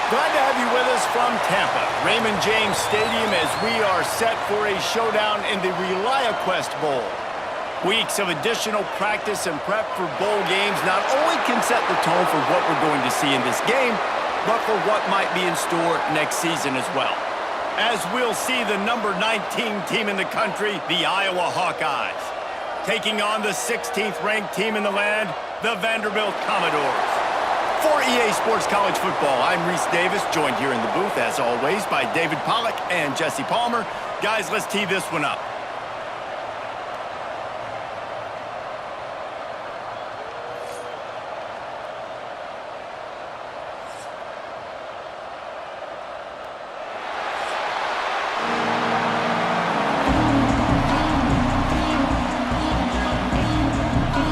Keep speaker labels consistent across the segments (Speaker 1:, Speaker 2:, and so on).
Speaker 1: Glad to have you with us from Tampa, Raymond James Stadium, as we are set for a showdown in the RELIAQUEST Bowl. Weeks of additional practice and prep for bowl games not only can set the tone for what we're going to see in this game, but for what might be in store next season as well. As we'll see the number 19 team in the country, the Iowa Hawkeyes, taking on the 16th ranked team in the land, the Vanderbilt Commodores. For EA Sports College Football, I'm Reese Davis, joined here in the booth, as always, by David Pollack and Jesse Palmer. Guys, let's tee this one up.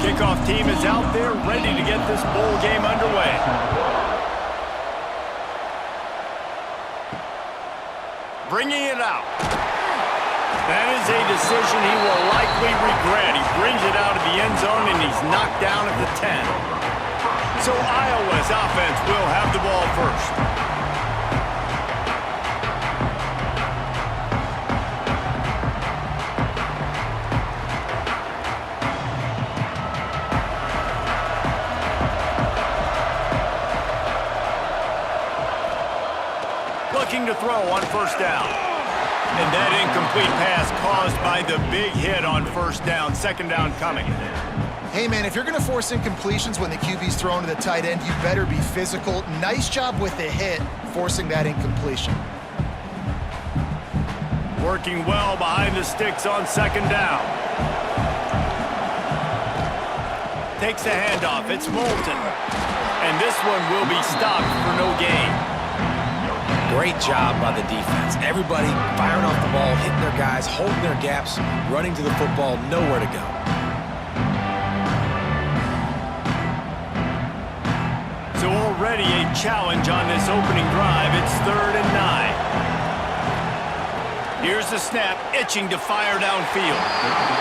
Speaker 1: Kickoff team is out there ready to get this bowl game underway. Bringing it out. That is a decision he will likely regret. He brings it out of the end zone and he's knocked down at the 10. So Iowa's offense will have the ball first. Looking to throw on first down. And that incomplete pass caused by the big hit on first down. Second down coming.
Speaker 2: Hey, man, if you're going to force incompletions when the QB's thrown to the tight end, you better be physical. Nice job with the hit, forcing that incompletion.
Speaker 1: Working well behind the sticks on second down. Takes the handoff. It's Moulton. And this one will be stopped for no gain.
Speaker 3: Great job by the defense. Everybody firing off the ball, hitting their guys, holding their gaps, running to the football, nowhere to go.
Speaker 1: So already a challenge on this opening drive. It's 3rd and 9. Here's the snap, itching to fire downfield.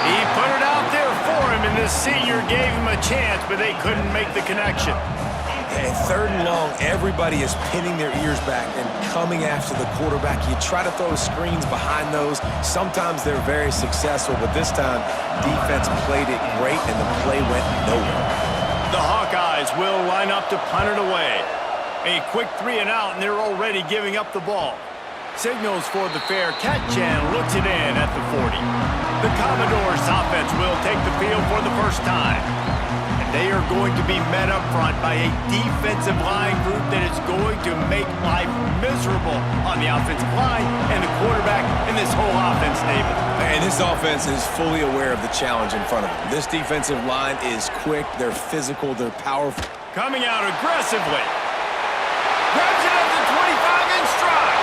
Speaker 1: He put it out there for him, and the senior gave him a chance, but they couldn't make the connection.
Speaker 3: And 3rd and long, everybody is pinning their ears back and coming after the quarterback. You try to throw screens behind those. Sometimes they're very successful, but this time, defense played it great, and the play went nowhere.
Speaker 1: The Hawkeyes will line up to punt it away. A quick 3 and out, and they're already giving up the ball. Signals for the fair catch and looks it in at the 40. The Commodores offense will take the field for the first time. They are going to be met up front by a defensive line group that is going to make life miserable on the offensive line and the quarterback in this whole offense, David.
Speaker 3: And this offense is fully aware of the challenge in front of them. This defensive line is quick, they're physical, they're powerful.
Speaker 1: Coming out aggressively. Grabs it at the 25-inch stride.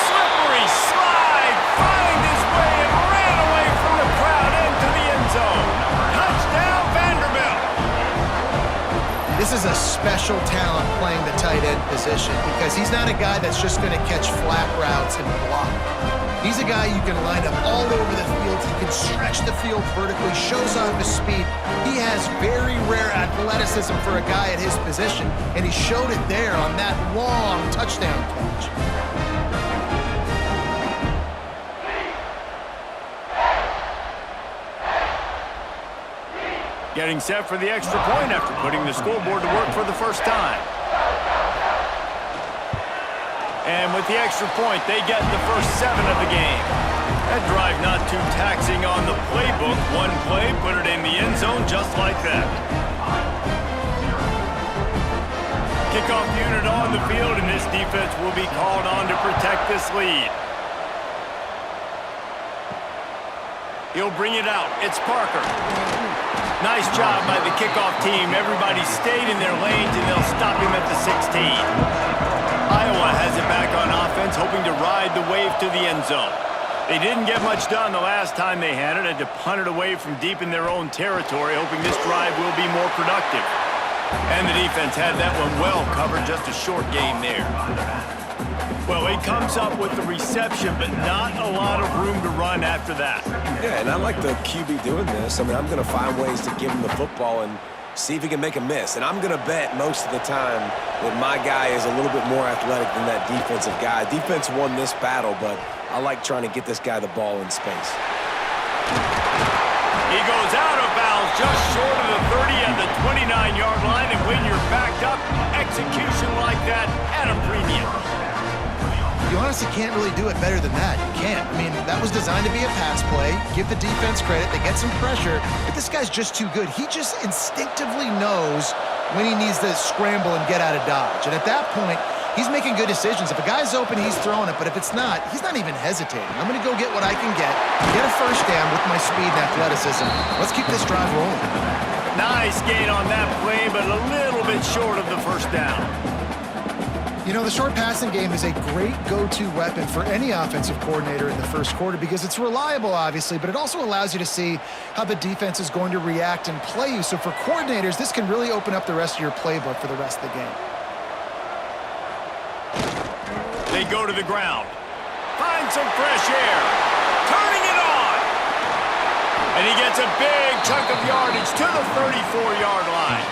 Speaker 1: Slippery slide. Find his way and ran away from the crowd into the end zone. Touchdown, Vanderbilt.
Speaker 2: This is a special talent playing the tight end position because he's not a guy that's just going to catch flat routes and block. He's a guy you can line up all over the field. He can stretch the field vertically, shows off his speed. He has very rare athleticism for a guy at his position, and he showed it there on that long touchdown catch.
Speaker 1: Getting set for the extra point after putting the scoreboard to work for the first time. And with the extra point, they get the first 7 of the game. That drive not too taxing on the playbook. One play, put it in the end zone just like that. Kickoff unit on the field, and this defense will be called on to protect this lead. He'll bring it out. It's Parker. Nice job by the kickoff team. Everybody stayed in their lanes, and they'll stop him at the 16. Iowa has it back on offense, hoping to ride the wave to the end zone. They didn't get much done the last time they had it. Had to punt it away from deep in their own territory, hoping this drive will be more productive. And the defense had that one well covered, just a short game there. Well, he comes up with the reception, but not a lot of room to run after that.
Speaker 3: Yeah, and I like the QB doing this. I mean, I'm going to find ways to give him the football and see if he can make a miss. And I'm going to bet most of the time that my guy is a little bit more athletic than that defensive guy. Defense won this battle, but I like trying to get this guy the ball in space.
Speaker 1: He goes out of bounds just short of the 30 at the 29-yard line, and when you're backed up, execution like that at a premium.
Speaker 2: You honestly can't really do it better than that. You can't. I mean, that was designed to be a pass play. Give the defense credit. They get some pressure, but this guy's just too good. He just instinctively knows when he needs to scramble and get out of dodge. And at that point, he's making good decisions. If a guy's open, he's throwing it, but if it's not, he's not even hesitating. I'm going to go get what I can get a first down with my speed and athleticism. Let's keep this drive rolling.
Speaker 1: Nice gain on that play, but a little bit short of the first down.
Speaker 2: You know, the short passing game is a great go-to weapon for any offensive coordinator in the first quarter because it's reliable, obviously, but it also allows you to see how the defense is going to react and play you. So for coordinators, this can really open up the rest of your playbook for the rest of the game.
Speaker 1: They go to the ground. Find some fresh air. Turning it on. And he gets a big chunk of yardage to the 34-yard line.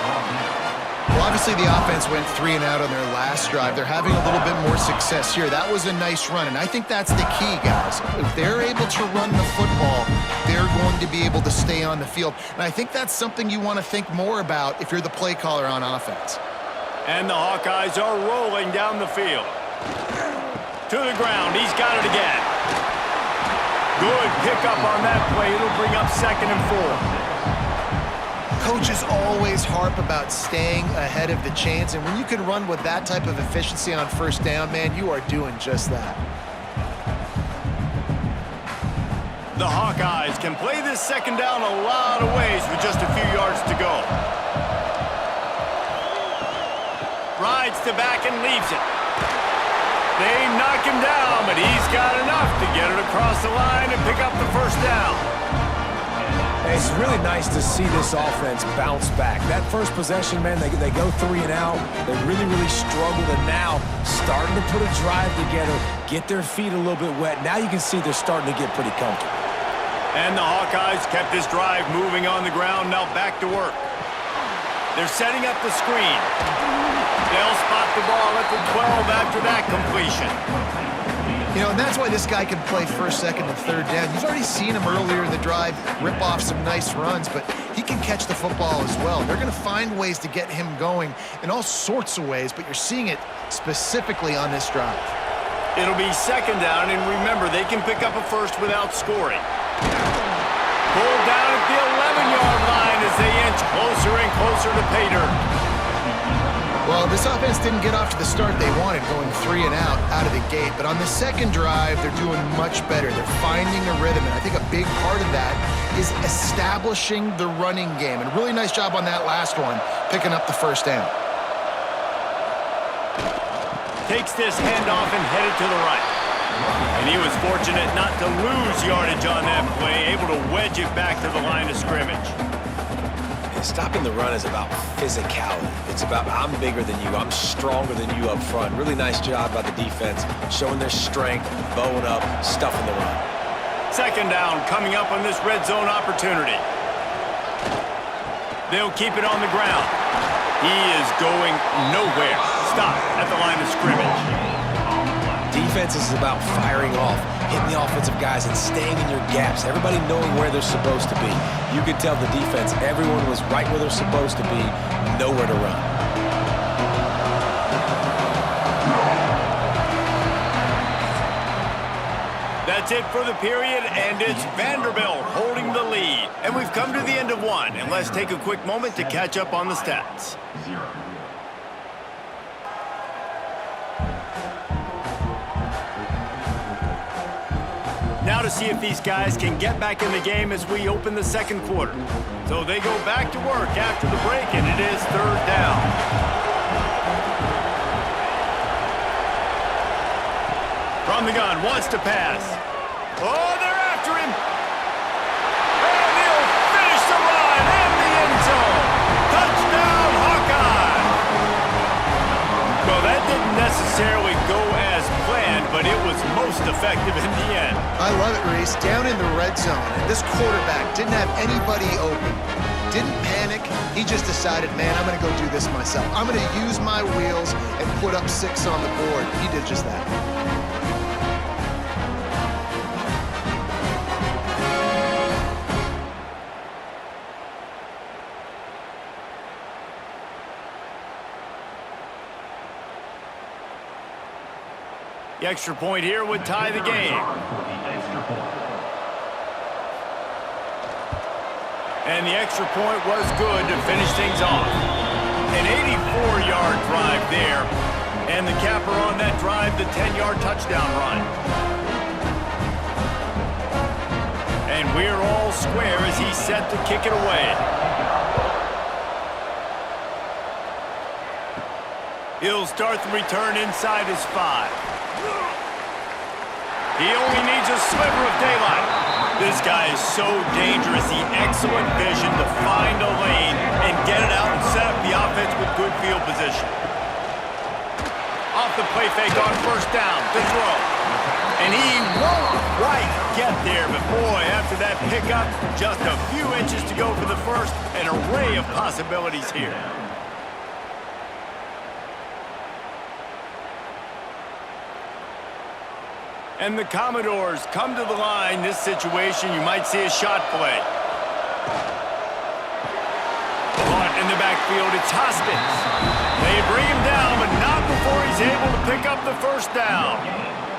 Speaker 2: Well, obviously the offense went 3 and out on their last drive. They're having a little bit more success here. That was a nice run, and I think that's the key, guys. If they're able to run the football, they're going to be able to stay on the field. And I think that's something you want to think more about if you're the play caller on offense.
Speaker 1: And the Hawkeyes are rolling down the field. To the ground. He's got it again. Good pickup on that play. It'll bring up 2nd and 4.
Speaker 2: Coaches always harp about staying ahead of the chains, and when you can run with that type of efficiency on first down, man, you are doing just that.
Speaker 1: The Hawkeyes can play this 2nd down a lot of ways with just a few yards to go. Rides to back and leaves it. They knock him down, but he's got enough to get it across the line and pick up the first down.
Speaker 3: It's really nice to see this offense bounce back. That first possession, man, they go 3 and out. They really struggled, and now starting to put a drive together, get their feet a little bit wet. Now you can see they're starting to get pretty comfortable.
Speaker 1: And the Hawkeyes kept this drive moving on the ground, now back to work. They're setting up the screen. They'll spot the ball at the 12 after that completion.
Speaker 2: You know, and that's why this guy can play first, second, and third down. You've already seen him earlier in the drive rip off some nice runs, but he can catch the football as well. They're going to find ways to get him going in all sorts of ways, but you're seeing it specifically on this drive.
Speaker 1: It'll be 2nd down, and remember, they can pick up a first without scoring. Pulled down at the 11-yard line as they inch closer and closer to pay dirt.
Speaker 2: Well, this offense didn't get off to the start they wanted, going 3 and out of the gate. But on the second drive, they're doing much better. They're finding a rhythm, and I think a big part of that is establishing the running game. And a really nice job on that last one, picking up the first down.
Speaker 1: Takes this handoff and headed to the right. And he was fortunate not to lose yardage on that play, able to wedge it back to the line of scrimmage.
Speaker 3: Stopping the run is about physicality. It's about I'm bigger than you, I'm stronger than you up front. Really nice job by the defense, showing their strength, bowing up, stuffing the run.
Speaker 1: 2nd down coming up on this red zone opportunity. They'll keep it on the ground. He is going nowhere. Stop at the line of scrimmage.
Speaker 3: Defense is about firing off, hitting the offensive guys and staying in your gaps. Everybody knowing where they're supposed to be. You could tell the defense, everyone was right where they're supposed to be, nowhere to run.
Speaker 1: That's it for the period, and it's Vanderbilt holding the lead. And we've come to the end of one, and let's take a quick moment to catch up on the stats. Now to see if these guys can get back in the game as we open the 2nd quarter. So they go back to work after the break, and it is 3rd down. From the gun, wants to pass. Oh, they're after him. And he'll finish the run in the end zone. Touchdown, Hawkeye. Well, that didn't necessarily go as planned, but it was most effective in the end.
Speaker 2: I love it, Reese. Down in the red zone, and this quarterback didn't have anybody open. Didn't panic. He just decided, man, I'm going to go do this myself. I'm going to use my wheels and put up 6 on the board. He did just that.
Speaker 1: The extra point here would tie the game. And the extra point was good to finish things off. An 84-yard drive there. And the capper on that drive, the 10-yard touchdown run. And we're all square as he's set to kick it away. He'll start the return inside his 5. He only needs a sliver of daylight. This guy is so dangerous. The excellent vision to find a lane and get it out and set up the offense with good field position. Off the play fake on first down to throw. And he won't quite get there, but boy, after that pickup, just a few inches to go for the first. An array of possibilities here. And the Commodores come to the line. This situation, you might see a shot play. Caught in the backfield, it's Hoskins. They bring him down, but not before he's able to pick up the first down.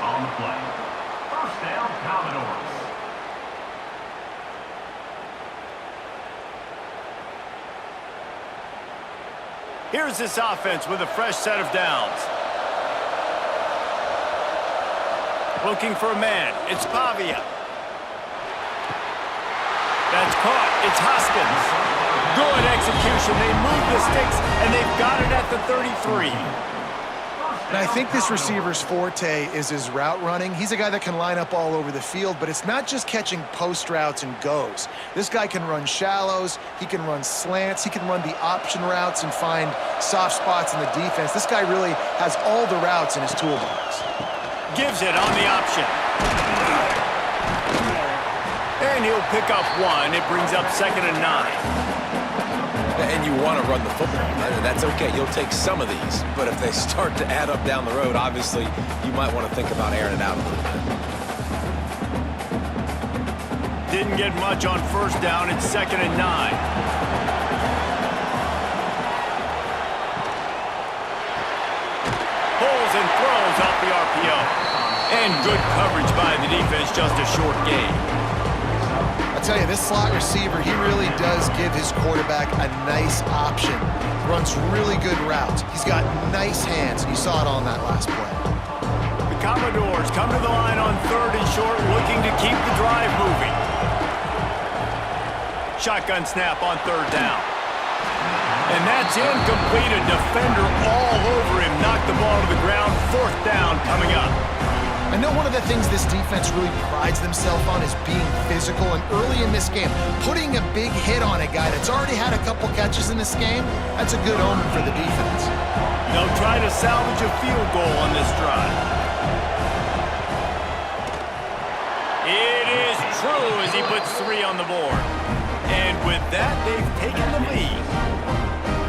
Speaker 4: On the play. First down, Commodores.
Speaker 1: Here's this offense with a fresh set of downs. Looking for a man. It's Pavia. That's caught. It's Hoskins. Good execution. They move the sticks, and they've got it at the 33.
Speaker 2: And I think this receiver's forte is his route running. He's a guy that can line up all over the field, but it's not just catching post routes and goes. This guy can run shallows. He can run slants. He can run the option routes and find soft spots in the defense. This guy really has all the routes in his toolbox.
Speaker 1: Gives it on the option. And he'll pick up 1. It brings up 2nd and 9.
Speaker 3: And you want to run the football. That's okay. You'll take some of these. But if they start to add up down the road, obviously, you might want to think about airing it out a little bit.
Speaker 1: Didn't get much on first down. It's 2nd and 9. Pulls and throws off the RPO. And good coverage by the defense, just a short gain.
Speaker 2: I'll tell you, this slot receiver, he really does give his quarterback a nice option. Runs really good routes. He's got nice hands, and you saw it on that last play.
Speaker 1: The Commodores come to the line on 3rd and short, looking to keep the drive moving. Shotgun snap on 3rd down. And that's incomplete. A defender all over him. Knocked the ball to the ground. 4th down coming up.
Speaker 2: I know one of the things this defense really prides themselves on is being physical, and early in this game, putting a big hit on a guy that's already had a couple catches in this game, that's a good omen for the defense.
Speaker 1: They'll try to salvage a field goal on this drive. It is true as he puts 3 on the board. And with that, they've taken the lead.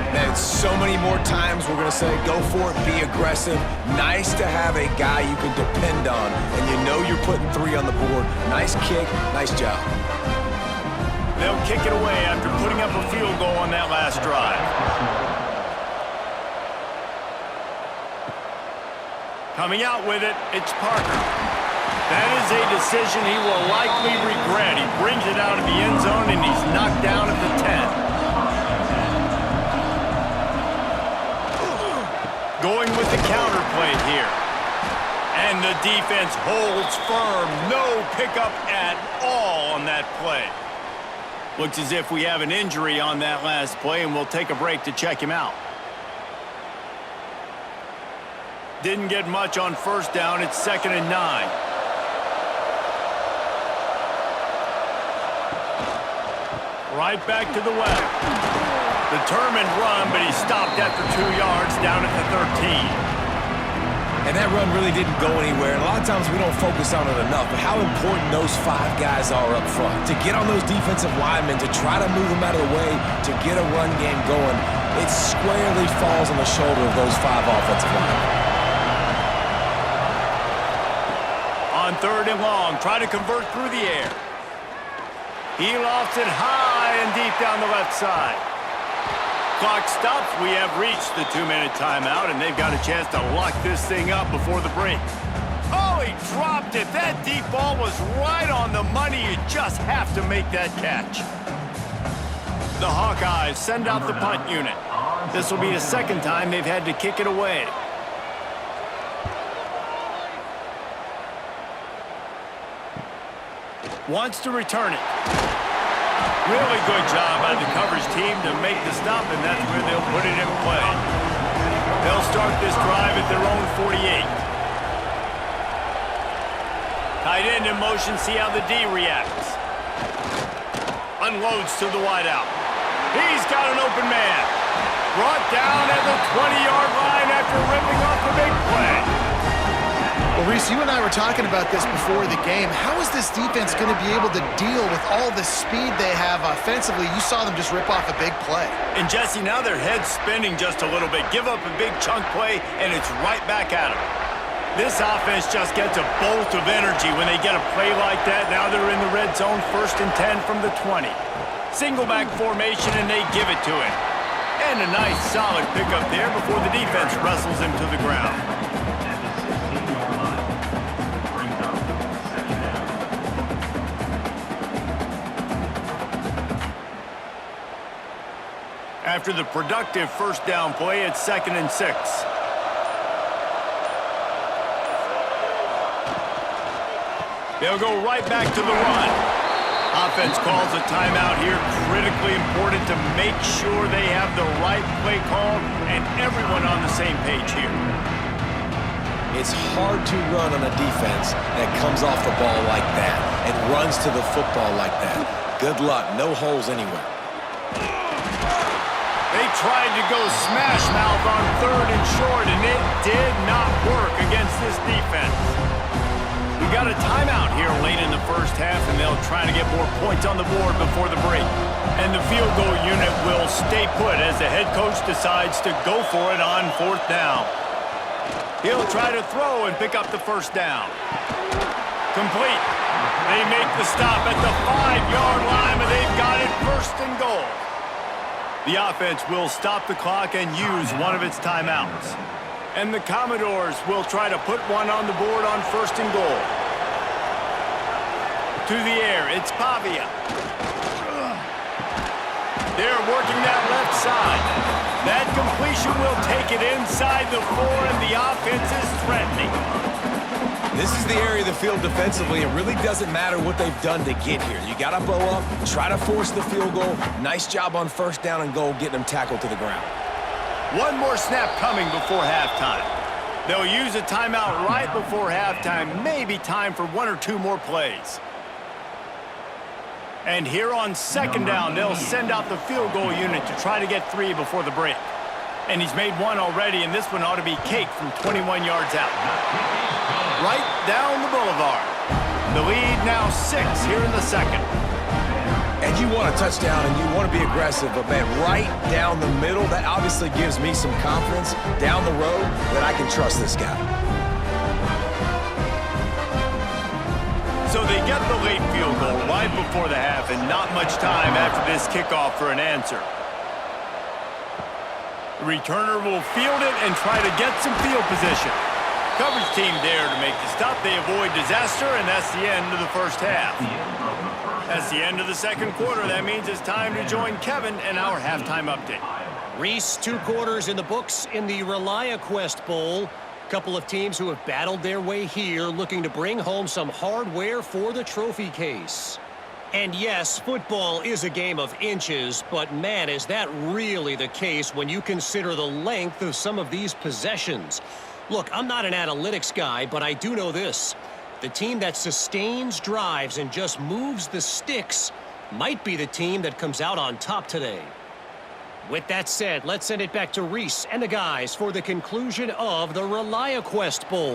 Speaker 3: Man, so many more times we're going to say, go for it, be aggressive. Nice to have a guy you can depend on, and you know you're putting 3 on the board. Nice kick, nice job.
Speaker 1: They'll kick it away after putting up a field goal on that last drive. Coming out with it, it's Parker. That is a decision he will likely regret. He brings it out of the end zone, and he's knocked down at the 10. Going with the counter play here. And the defense holds firm. No pickup at all on that play. Looks as if we have an injury on that last play, and we'll take a break to check him out. Didn't get much on first down. It's 2nd and 9. Right back to the left. Determined run, but he stopped after 2 yards down at the 13.
Speaker 3: And that run really didn't go anywhere. And a lot of times we don't focus on it enough, but how important those 5 guys are up front. To get on those defensive linemen, to try to move them out of the way, to get a run game going, it squarely falls on the shoulder of those 5 offensive linemen.
Speaker 1: On 3rd and long, try to convert through the air. He lofts it high and deep down the left side. Clock stops. We have reached the 2-minute timeout, and they've got a chance to lock this thing up before the break. Oh, he dropped it. That deep ball was right on the money. You just have to make that catch. The Hawkeyes send out the punt unit. This will be the 2nd time they've had to kick it away. Wants to return it. Really good job by the coverage team to make the stop, and that's where they'll put it in play. They'll start this drive at their own 48. Tight end in motion, see how the D reacts. Unloads to the wideout. He's got an open man. Brought down at the 20-yard line after ripping off the big play.
Speaker 2: Well, Reese, you and I were talking about this before the game. How is this defense going to be able to deal with all the speed they have offensively? You saw them just rip off a big play.
Speaker 1: And Jesse, now their head's spinning just a little bit. Give up a big chunk play, and it's right back at them. This offense just gets a bolt of energy when they get a play like that. Now they're in the red zone, 1st and 10 from the 20. Single back formation, and they give it to him. And a nice solid pickup there before the defense wrestles him to the ground. After the productive 1st down play, it's 2nd and 6. They'll go right back to the run. Offense calls a timeout here. Critically important to make sure they have the right play called and everyone on the same page here.
Speaker 3: It's hard to run on a defense that comes off the ball like that and runs to the football like that. Good luck. No holes anywhere.
Speaker 1: They tried to go smash mouth on 3rd and short, and it did not work against this defense. We got a timeout here late in the 1st half, and they'll try to get more points on the board before the break. And the field goal unit will stay put as the head coach decides to go for it on 4th down. He'll try to throw and pick up the 1st down. Complete. They make the stop at the 5-yard line, but they've got it 1st and goal. The offense will stop the clock and use one of its timeouts. And the Commodores will try to put one on the board on 1st and goal. To the air, it's Pavia. They're working that left side. That completion will take it inside the 4, and the offense is threatening.
Speaker 3: This is the area of the field defensively. It really doesn't matter what they've done to get here. You got to bow up, try to force the field goal. Nice job on 1st down and goal, getting them tackled to the ground.
Speaker 1: One more snap coming before halftime. They'll use a timeout right before halftime. Maybe time for 1 or 2 more plays. And here on 2nd down, they'll send out the field goal unit to try to get 3 before the break. And he's made 1 already, and this one ought to be cake from 21 yards out. Right down the boulevard. The lead now 6 here in the 2nd.
Speaker 3: And you want a touchdown and you want to be aggressive, but man, right down the middle, that obviously gives me some confidence down the road that I can trust this guy.
Speaker 1: So they get the late field goal right before the half, and not much time after this kickoff for an answer. The returner will field it and try to get some field position. Coverage team there to make the stop. They avoid disaster, and that's the end of the 1st half. That's the end of the 2nd quarter. That means it's time to join Kevin and our halftime update.
Speaker 5: Reese, 2 quarters in the books in the RELIAQUEST Bowl. Couple of teams who have battled their way here, looking to bring home some hardware for the trophy case. And yes, football is a game of inches, but man, is that really the case when you consider the length of some of these possessions. Look, I'm not an analytics guy, but I do know this. The team that sustains drives and just moves the sticks might be the team that comes out on top today. With that said, let's send it back to Reese and the guys for the conclusion of the RELIAQUEST Bowl.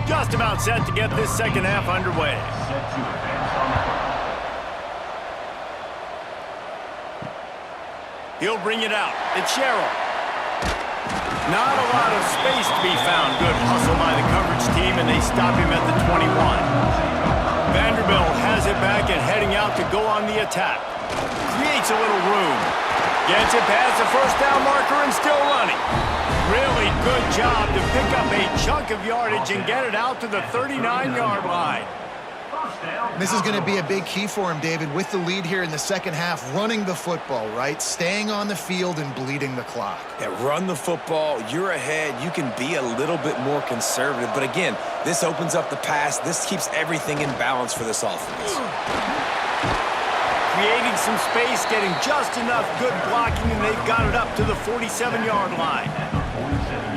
Speaker 1: Just about set to get this second half underway.
Speaker 4: Set to advance on the field.
Speaker 1: He'll bring it out. It's Sherrill. Not a lot of space to be found. Good hustle by the coverage team, and they stop him at the 21. Vanderbilt has it back and heading out to go on the attack. Creates a little room. Gets it past the first down marker and still running. Really good job to pick up a chunk of yardage and get it out to the 39-yard line.
Speaker 4: First down.
Speaker 2: This is going to be a big key for him, David, with the lead here in the second half, running the football, right? Staying on the field and bleeding the clock.
Speaker 3: Yeah, run the football. You're ahead. You can be a little bit more conservative. But again, this opens up the pass. This keeps everything in balance for this offense.
Speaker 1: Creating some space, getting just enough good blocking, and they've got it up to the 47-yard line.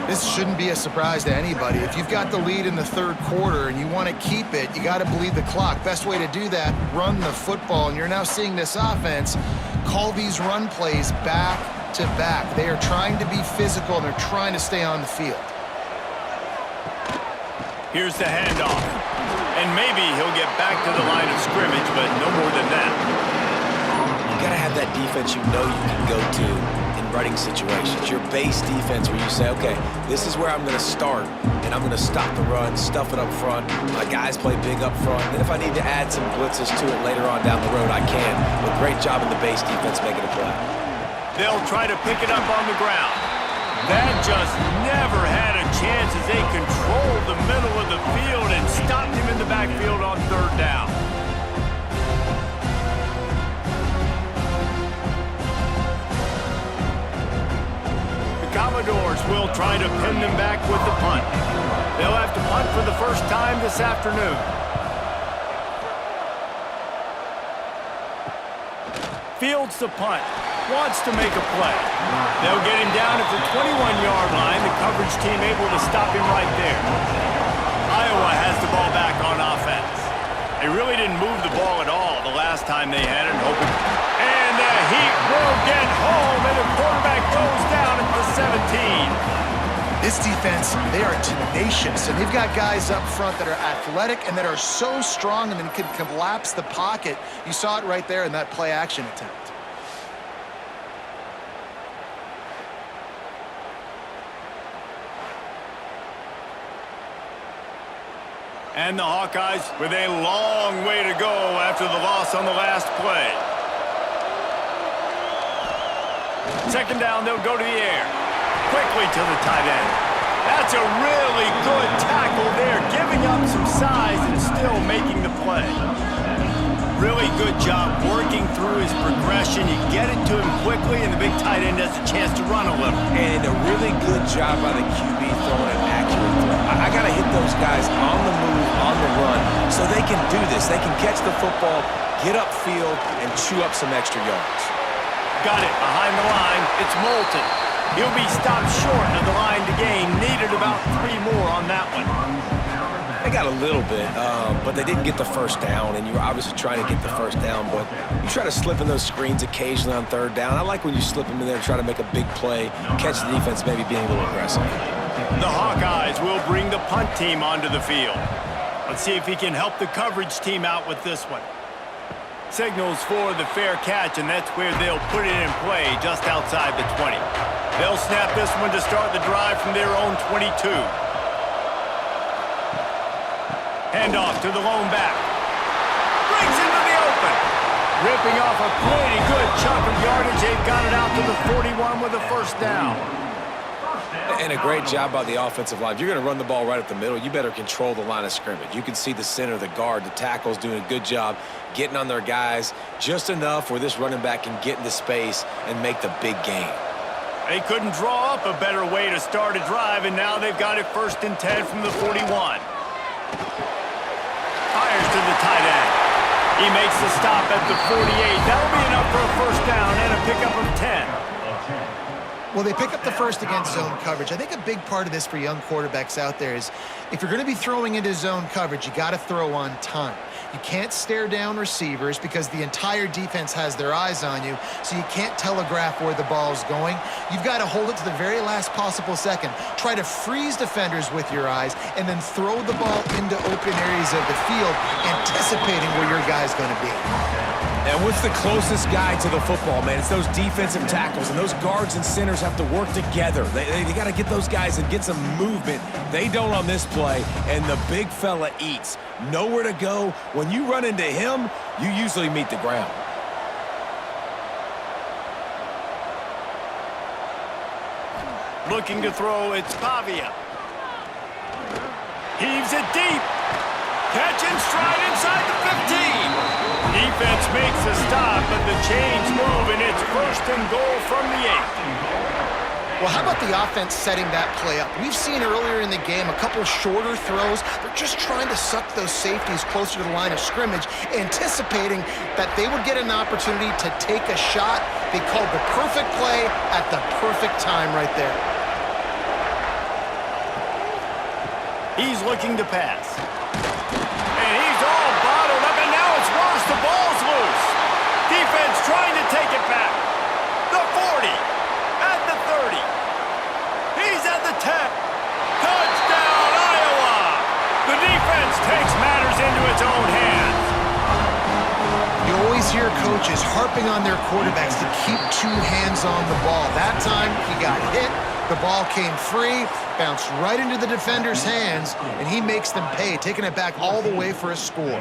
Speaker 2: This shouldn't be a surprise to anybody. If you've got the lead in the third quarter and you want to keep it, you got to bleed the clock. Best way to do that, run the football. And you're now seeing this offense call these run plays back to back. They are trying to be physical, and they're trying to stay on the field.
Speaker 1: Here's the handoff. And maybe he'll get back to the line of scrimmage, but no more than that.
Speaker 3: You got to have that defense you know you can go to in running situations. Your base defense where you say, okay, this is where I'm going to start, and I'm going to stop the run, stuff it up front. My guys play big up front. And if I need to add some blitzes to it later on down the road, I can. But great job in the base defense making a play.
Speaker 1: They'll try to pick it up on the ground. That just never had a chance as they controlled the middle of the field and stopped him in the backfield on third down. Commodores will try to pin them back with the punt. They'll have to punt for the first time this afternoon. Fields the punt. Wants to make a play. They'll get him down at the 21-yard line. The coverage team able to stop him right there. Iowa has the ball back on offense. They really didn't move the ball at all the last time they had it. And the Heat will get home, and the quarterback goes down at the 17.
Speaker 2: This defense, they are tenacious, and they've got guys up front that are athletic and that are so strong and then can collapse the pocket. You saw it right there in that play-action attempt.
Speaker 1: And the Hawkeyes with a long way to go after the loss on the last play. Second down, they'll go to the air. Quickly to the tight end. That's a really good tackle there, giving up some size and still making the play. Really good job working through his progression. You get it to him quickly, and the big tight end has a chance to run a little.
Speaker 3: And a really good job by the QB throwing an accurate throw. I got to hit those guys on the move, on the run, so they can do this. They can catch the football, get upfield, and chew up some extra yards.
Speaker 1: Got it behind the line. It's Moulton. He'll be stopped short of the line to gain. Needed about 3 more on that one.
Speaker 3: They got a little bit, but they didn't get the first down, and you were obviously trying to get the first down, but you try to slip in those screens occasionally on third down. I like when you slip them in there and try to make a big play, catch the defense maybe being a little aggressive.
Speaker 1: The Hawkeyes will bring the punt team onto the field. Let's see if he can help the coverage team out with this one. Signals for the fair catch, and that's where they'll put it in play just outside the 20. They'll snap this one to start the drive from their own 22. Handoff to the lone back. Brings into the open. Ripping off a pretty good chunk of yardage. They've got it out to the 41 with a first down.
Speaker 3: And a great job by the offensive line. If you're going to run the ball right up the middle, you better control the line of scrimmage. You can see the center, the guard, the tackles doing a good job getting on their guys just enough where this running back can get into space and make the big gain.
Speaker 1: They couldn't draw up a better way to start a drive, and now they've got it 1st and 10 from the 41. Fires to the tight end. He makes the stop at the 48. That'll be enough for a first down and a pickup of 10.
Speaker 2: Well, they pick up the first against zone coverage. I think a big part of this for young quarterbacks out there is if you're going to be throwing into zone coverage, you got to throw on time. You can't stare down receivers because the entire defense has their eyes on you, so you can't telegraph where the ball's going. You've got to hold it to the very last possible second. Try to freeze defenders with your eyes and then throw the ball into open areas of the field, anticipating where your guy's going to be.
Speaker 3: And what's the closest guy to the football, man? It's those defensive tackles, and those guards and centers have to work together. They got to get those guys and get some movement. They don't on this play, and the big fella eats. Nowhere to go. When you run into him, you usually meet the ground.
Speaker 1: Looking to throw, it's Pavia. Heaves it deep. Catch and stride inside the 15. Defense makes a stop, but the chains move, and it's 1st and goal from the 8.
Speaker 2: Well, how about the offense setting that play up? We've seen earlier in the game a couple shorter throws. They're just trying to suck those safeties closer to the line of scrimmage, anticipating that they would get an opportunity to take a shot. They called the perfect play at the perfect time right there.
Speaker 1: He's looking to pass. And he's all bottled up, and now it's worse. The ball's loose. Defense trying to take it back. The 40. At the 30. He's at the 10. Touchdown, Iowa! The defense takes matters into its own hands.
Speaker 2: You always hear coaches harping on their quarterbacks to keep 2 hands on the ball. That time, he got hit. The ball came free, bounced right into the defender's hands, and he makes them pay, taking it back all the way for a score.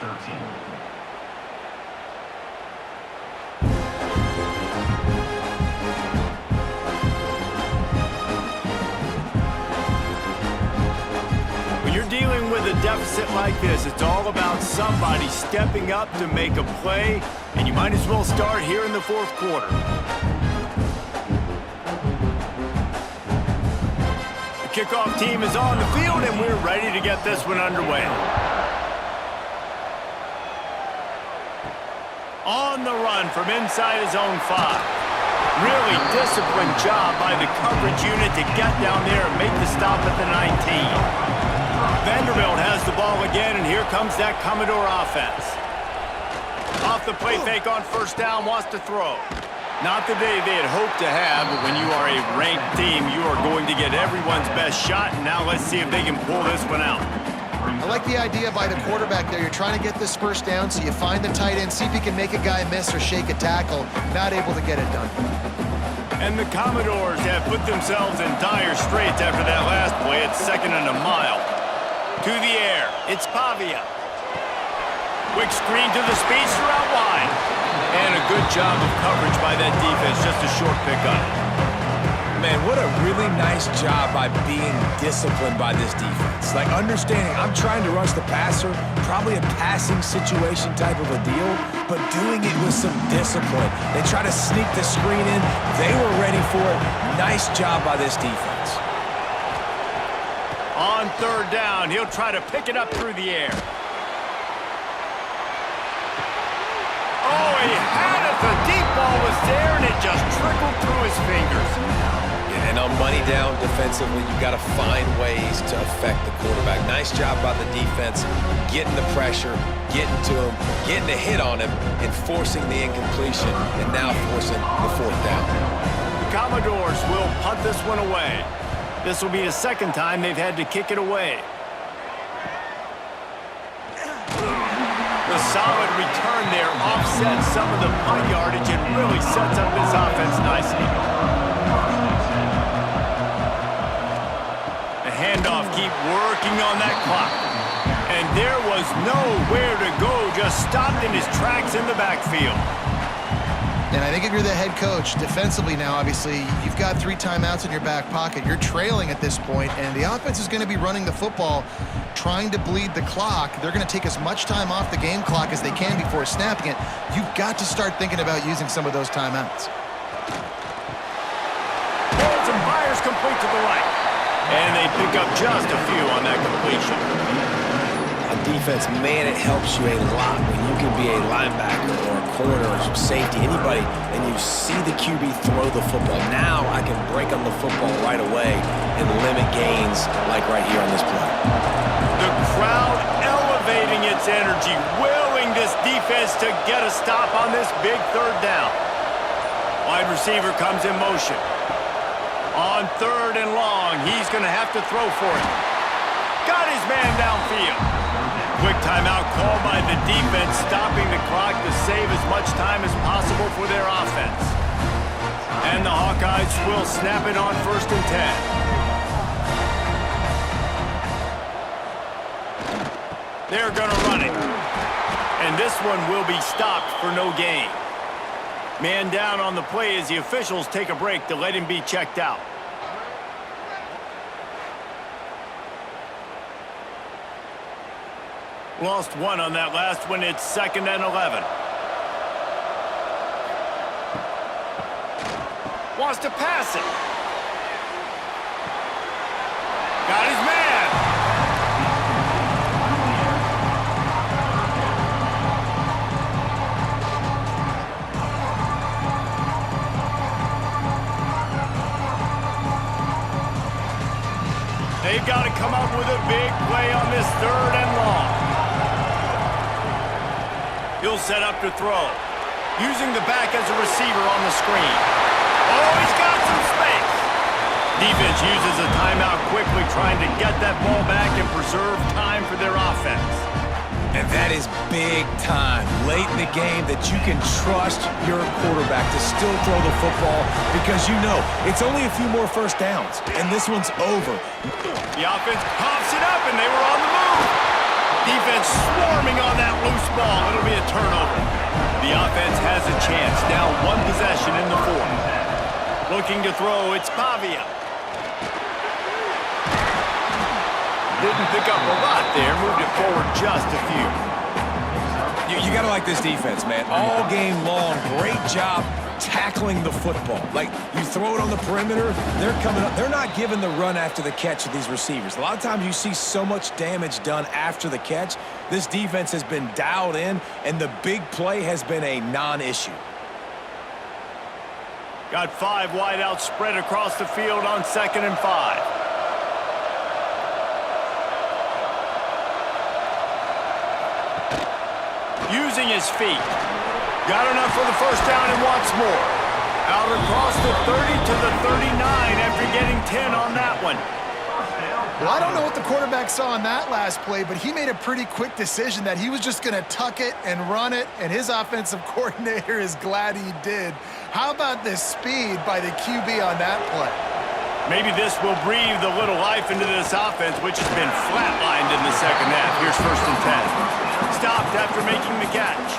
Speaker 4: 13.
Speaker 1: When you're dealing with a deficit like this, it's all about somebody stepping up to make a play, and you might as well start here in the 4th quarter. The kickoff team is on the field, and we're ready to get this one underway. On the run from inside his own 5. Really disciplined job by the coverage unit to get down there and make the stop at the 19. Vanderbilt has the ball again, and here comes that Commodore offense. Off the play fake on 1st down, wants to throw. Not the day they had hoped to have, but when you are a ranked team, you are going to get everyone's best shot, and now let's see if they can pull this one out.
Speaker 2: I like the idea by the quarterback there. You're trying to get this 1st down, so you find the tight end, see if you can make a guy miss or shake a tackle. Not able to get it done.
Speaker 1: And the Commodores have put themselves in dire straits after that last play. It's 2nd and a mile. To the air, it's Pavia. Quick screen to the speedster out wide. And a good job of coverage by that defense, just a short pickup.
Speaker 3: Man, what a really nice job by being disciplined by this defense. Like understanding I'm trying to rush the passer, probably a passing situation type of a deal, but doing it with some discipline. They try to sneak the screen in. They were ready for it. Nice job by this defense.
Speaker 1: On 3rd down, he'll try to pick it up through the air. Oh, he had it. The deep ball was there, and it just trickled through his fingers.
Speaker 3: And on money down defensively, you've got to find ways to affect the quarterback. Nice job by the defense, getting the pressure, getting to him, getting a hit on him, and forcing the incompletion, and now forcing the 4th down.
Speaker 1: The Commodores will punt this one away. This will be the 2nd time they've had to kick it away. The solid return there offsets some of the punt yardage and really sets up this offense nicely. The handoff, keep working on that clock. And there was nowhere to go, just stopped in his tracks in the backfield.
Speaker 2: And I think if you're the head coach, defensively now, obviously, you've got 3 timeouts in your back pocket. You're trailing at this point, and the offense is going to be running the football, trying to bleed the clock. They're going to take as much time off the game clock as they can before snapping it. You've got to start thinking about using some of those timeouts.
Speaker 1: Holds and fires complete to the right. And they pick up just a few on that completion.
Speaker 3: defense, man, it helps you a lot when you can be a linebacker or a corner or some safety, anybody, and you see the QB throw the football. Now I can break on the football right away and limit gains like right here on this play.
Speaker 1: The crowd elevating its energy, willing this defense to get a stop on this big third down. Wide receiver comes in motion. On 3rd and long, he's going to have to throw for it. Got his man downfield. Quick timeout called by the defense, stopping the clock to save as much time as possible for their offense. And the Hawkeyes will snap it on 1st and 10. They're going to run it. And this one will be stopped for no gain. Man down on the play as the officials take a break to let him be checked out. Lost one on that last one. It's 2nd and 11. Wants to pass it. Got his man. They've got to come up with a big play on this 3rd and long. He'll set up to throw. Using the back as a receiver on the screen. Oh, he's got some space. Defense uses a timeout quickly, trying to get that ball back and preserve time for their offense.
Speaker 3: And that is big time, late in the game, that you can trust your quarterback to still throw the football because you know it's only a few more first downs, and this one's over.
Speaker 1: The offense pops it up, and they were on the move. Defense swarming on that loose ball. It'll be a turnover. The offense has a chance. Now 1 possession in the 4th. Looking to throw, it's Pavia. Didn't pick up a lot there, moved it forward just a few.
Speaker 3: You got to like this defense, man. All game long, great job tackling the football. Like, you throw it on the perimeter, they're coming up. They're not giving the run after the catch to these receivers. A lot of times you see so much damage done after the catch. This defense has been dialed in, and the big play has been a non-issue.
Speaker 1: Got 5 wide out spread across the field on 2nd and 5. Using his feet. Got enough for the 1st down and wants more. Out across the 30 to the 39 after getting 10 on that one.
Speaker 2: Well, I don't know what the quarterback saw on that last play, but he made a pretty quick decision that he was just going to tuck it and run it, and his offensive coordinator is glad he did. How about the speed by the QB on that play?
Speaker 1: Maybe this will breathe a little life into this offense, which has been flatlined in the 2nd half. Here's 1st and 10. Stopped after making the catch.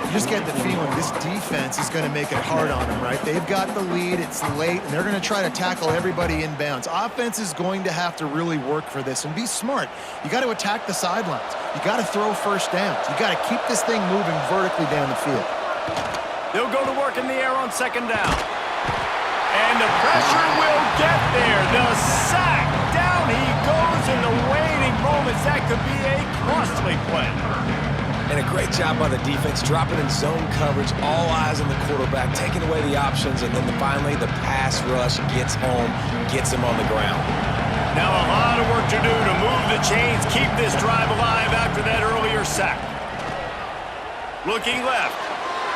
Speaker 2: You just get the feeling this defense is going to make it hard on them, right? They've got the lead, it's late, and they're going to try to tackle everybody inbounds. Offense is going to have to really work for this and be smart. You got to attack the sidelines. You got to throw 1st downs. You got to keep this thing moving vertically down the field.
Speaker 1: They'll go to work in the air on 2nd down. And the pressure will get there. The sack. Down he goes in the waning moments. That could be a costly play.
Speaker 3: And a great job by the defense, dropping in zone coverage, all eyes on the quarterback, taking away the options, and then finally the pass rush gets home, gets him on the ground.
Speaker 1: Now a lot of work to do to move the chains, keep this drive alive after that earlier sack. Looking left.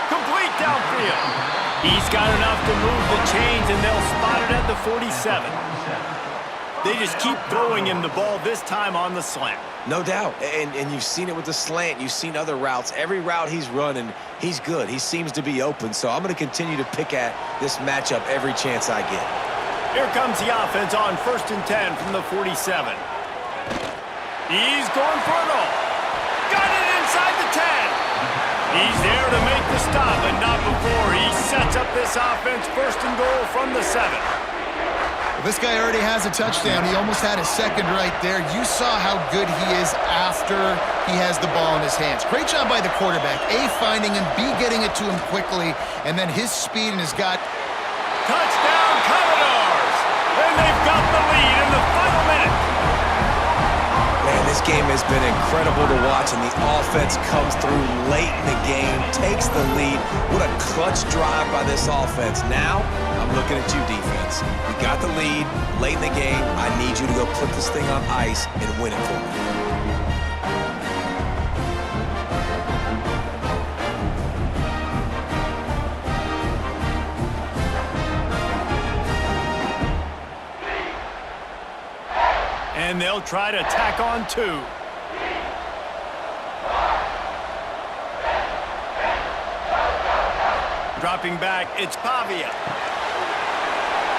Speaker 1: Complete downfield. He's got enough to move the chains, and they'll spot it at the 47. They just keep throwing him the ball, this time on the slant.
Speaker 3: No doubt, and you've seen it with the slant. You've seen other routes. Every route he's running, he's good. He seems to be open, so I'm going to continue to pick at this matchup every chance I get.
Speaker 1: Here comes the offense on 1st and 10 from the 47. He's going for it all. Got it inside the 10. He's there to make the stop, but not before. He sets up this offense 1st and goal from the 7.
Speaker 2: Well, this guy already has a touchdown. He almost had a 2nd right there. You saw how good he is after he has the ball in his hands. Great job by the quarterback. A, finding him, B, getting it to him quickly, and then his speed and his gut.
Speaker 1: Touchdown, Commodores! And they've got the lead in the final minute.
Speaker 3: Man, this game has been incredible to watch, and the offense comes through late in the game, takes the lead. What a clutch drive by this offense. Now, I'm looking at you, defense. We got the lead late in the game. I need you to go put this thing on ice and win it for me.
Speaker 1: And they'll try to tack on 2. Dropping back, it's Pavia.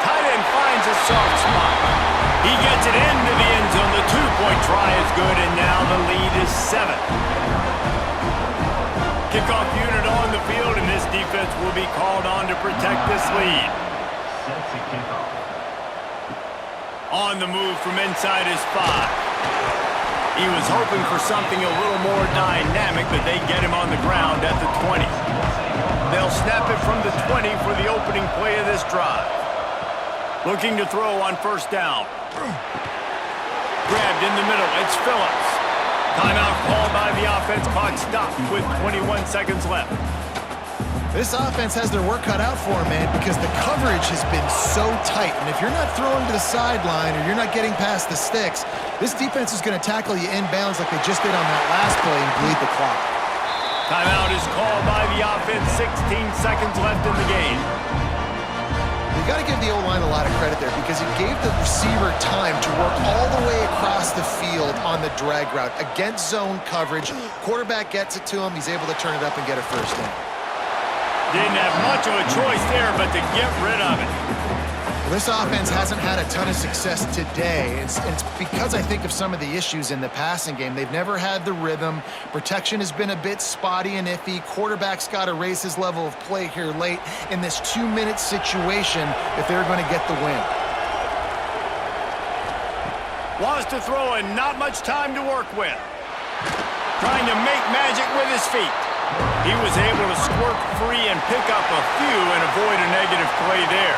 Speaker 1: Tight end finds a soft spot. He gets it into the end zone. The 2-point try is good, and now the lead is 7. Kickoff unit on the field, and this defense will be called on to protect this lead.
Speaker 4: Sets the kickoff.
Speaker 1: On the move from inside his 5. He was hoping for something a little more dynamic, but they get him on the ground at the 20. They'll snap it from the 20 for the opening play of this drive. Looking to throw on first down. Grabbed in the middle, it's Phillips. Timeout called by the offense, clock stopped with 21 seconds left.
Speaker 2: This offense has their work cut out for them, man, because the coverage has been so tight. And if you're not throwing to the sideline or you're not getting past the sticks, this defense is going to tackle you inbounds like they just did on that last play and bleed the clock.
Speaker 1: Timeout is called by the offense, 16 seconds left in the game.
Speaker 2: You got to give the O-line a lot of credit there because it gave the receiver time to work all the way across the field on the drag route. Against zone coverage, quarterback gets it to him, he's able to turn it up and get a first down.
Speaker 1: Didn't have much of a choice there, but to get rid of it.
Speaker 2: Well, this offense hasn't had a ton of success today. It's because I think of some of the issues in the passing game. They've never had the rhythm. Protection has been a bit spotty and iffy. Quarterback's got to raise his level of play here late in this 2-minute situation if they're going to get the win.
Speaker 1: Wants to throw and not much time to work with. Trying to make magic with his feet. He was able to squirt free and pick up a few and avoid a negative play there.